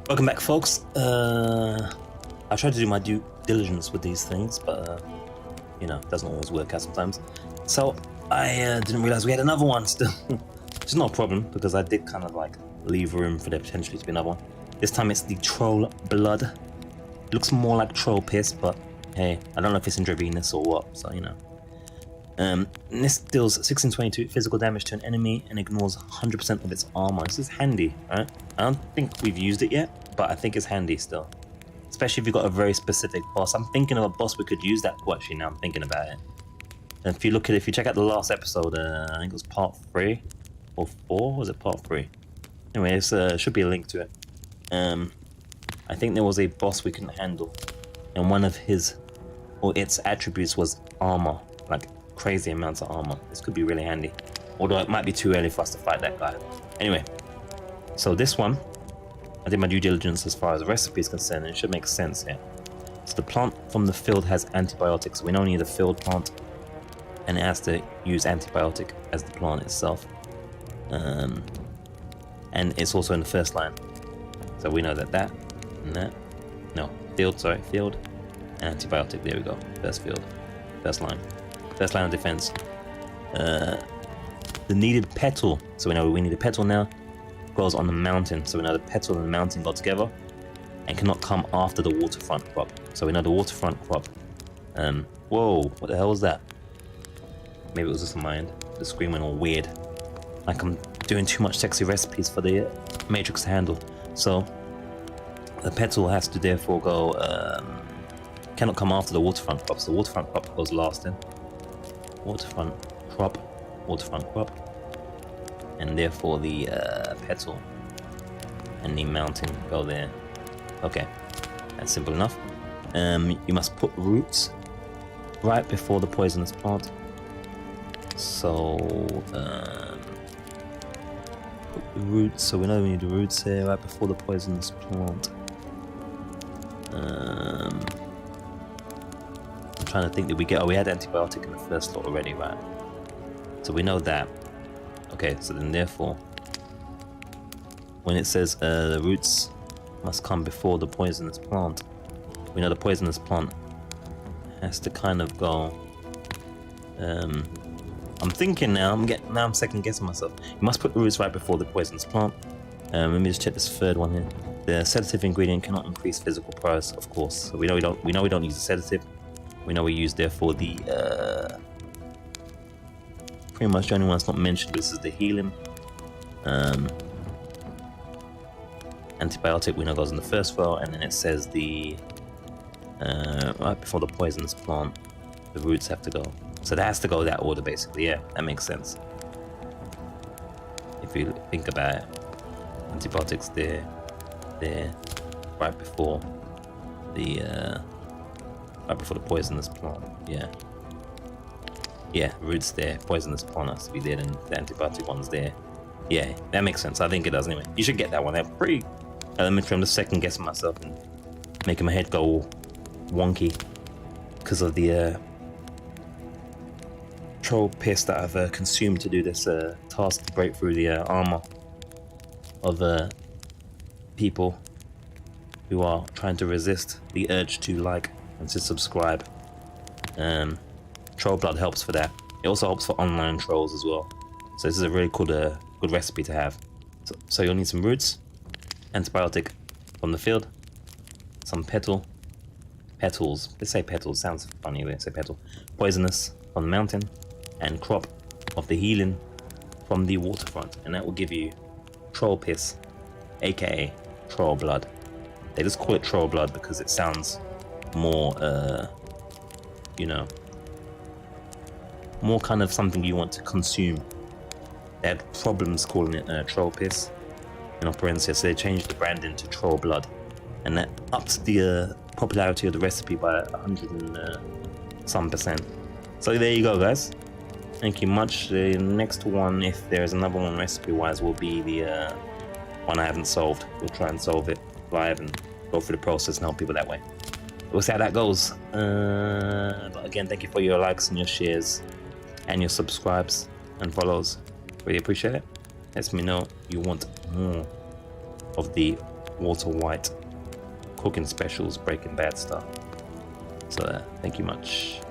Welcome back, folks. I try to do my due diligence with these things, but you know, it doesn't always work out sometimes. So I didn't realize we had another one still. Which is not a problem, because I did kind of like leave room for there potentially to be another one. This time it's the troll blood. It looks more like troll piss, but hey, I don't know if it's intravenous or what, so you know. This deals 1622 physical damage to an enemy and ignores 100% of its armor. This is handy, right? I don't think we've used it yet, but I think it's handy still. Especially if you've got a very specific boss. I'm thinking of a boss we could use that for, actually, now I'm thinking about it. And if you check out the last episode, I think it was part 3 or 4, was it part 3? Anyway, there should be a link to it. I think there was a boss we couldn't handle, and one of its attributes was armor, like crazy amounts of armor. This could be really handy, although it might be too early for us to fight that guy. Anyway, so this one, I did my due diligence as far as the recipe is concerned, and it should make sense here. So the plant from the field has antibiotics. We only need a field plant, and it has to use antibiotic as the plant itself. And it's also in the first line. So we know that field, antibiotic, there we go, first line of defense. The needed petal, so we know we need a petal now, grows on the mountain, so we know the petal and the mountain go together and cannot come after the waterfront crop. So we know the waterfront crop. Whoa, what the hell was that? Maybe it was just on my end. The screen went all weird, like I'm doing too much sexy recipes for the Matrix to handle. So the petal has to therefore go, cannot come after the waterfront crop. So the waterfront crop goes last in. Waterfront crop, and therefore the petal and the mountain go there. Okay, that's simple enough. You must put roots right before the poisonous plant. So put the roots. So we know we need the roots here right before the poisonous plant. I'm trying to think, did we get? Oh, we had antibiotic in the first slot already, right? So we know that. Okay, so then therefore, when it says the roots must come before the poisonous plant, we know the poisonous plant has to kind of go. I'm thinking now. I'm second guessing myself. You must put the roots right before the poisonous plant. Let me just check this third one here. The sedative ingredient cannot increase physical price, of course. So we know we don't use a sedative. We know we use therefore the pretty much the only one that's not mentioned. This is the healing. Antibiotic we know goes in the first row, and then it says the right before the poisonous plant, the roots have to go. So that has to go that order basically. Yeah, that makes sense. If you think about it, antibiotics there, right before the poisonous plant. Yeah, roots there, poisonous plant has to be there, and the antibiotic one's there. Yeah, that makes sense. I think it does anyway. You should get that one. They're pretty elementary. I'm just second guessing myself and making my head go wonky because of the troll piss that I've consumed to do this task to break through the armor of people who are trying to resist the urge to like and to subscribe. Troll blood helps for that. It also helps for online trolls as well. So this is a really cool, good recipe to have. So you'll need some roots, antibiotic from the field, some petals. Let's say petals. Sounds funny. Let's say petal. Poisonous from the mountain, and crop of the healing from the waterfront, and that will give you troll piss, aka troll blood. They just call it troll blood because it sounds more, you know, more kind of something you want to consume. They had problems calling it troll piss in Operencia, so they changed the branding to troll blood, and that upped the popularity of the recipe by 100 and some %. So there you go, guys. Thank you much. The next one, if there is another one recipe-wise, will be the one I haven't solved. We'll try and solve it live and go through the process and help people that way. We'll see how that goes. But again, thank you for your likes and your shares and your subscribes and follows. Really appreciate it. Lets me know you want more of the Walter White cooking specials, Breaking Bad stuff. So thank you much.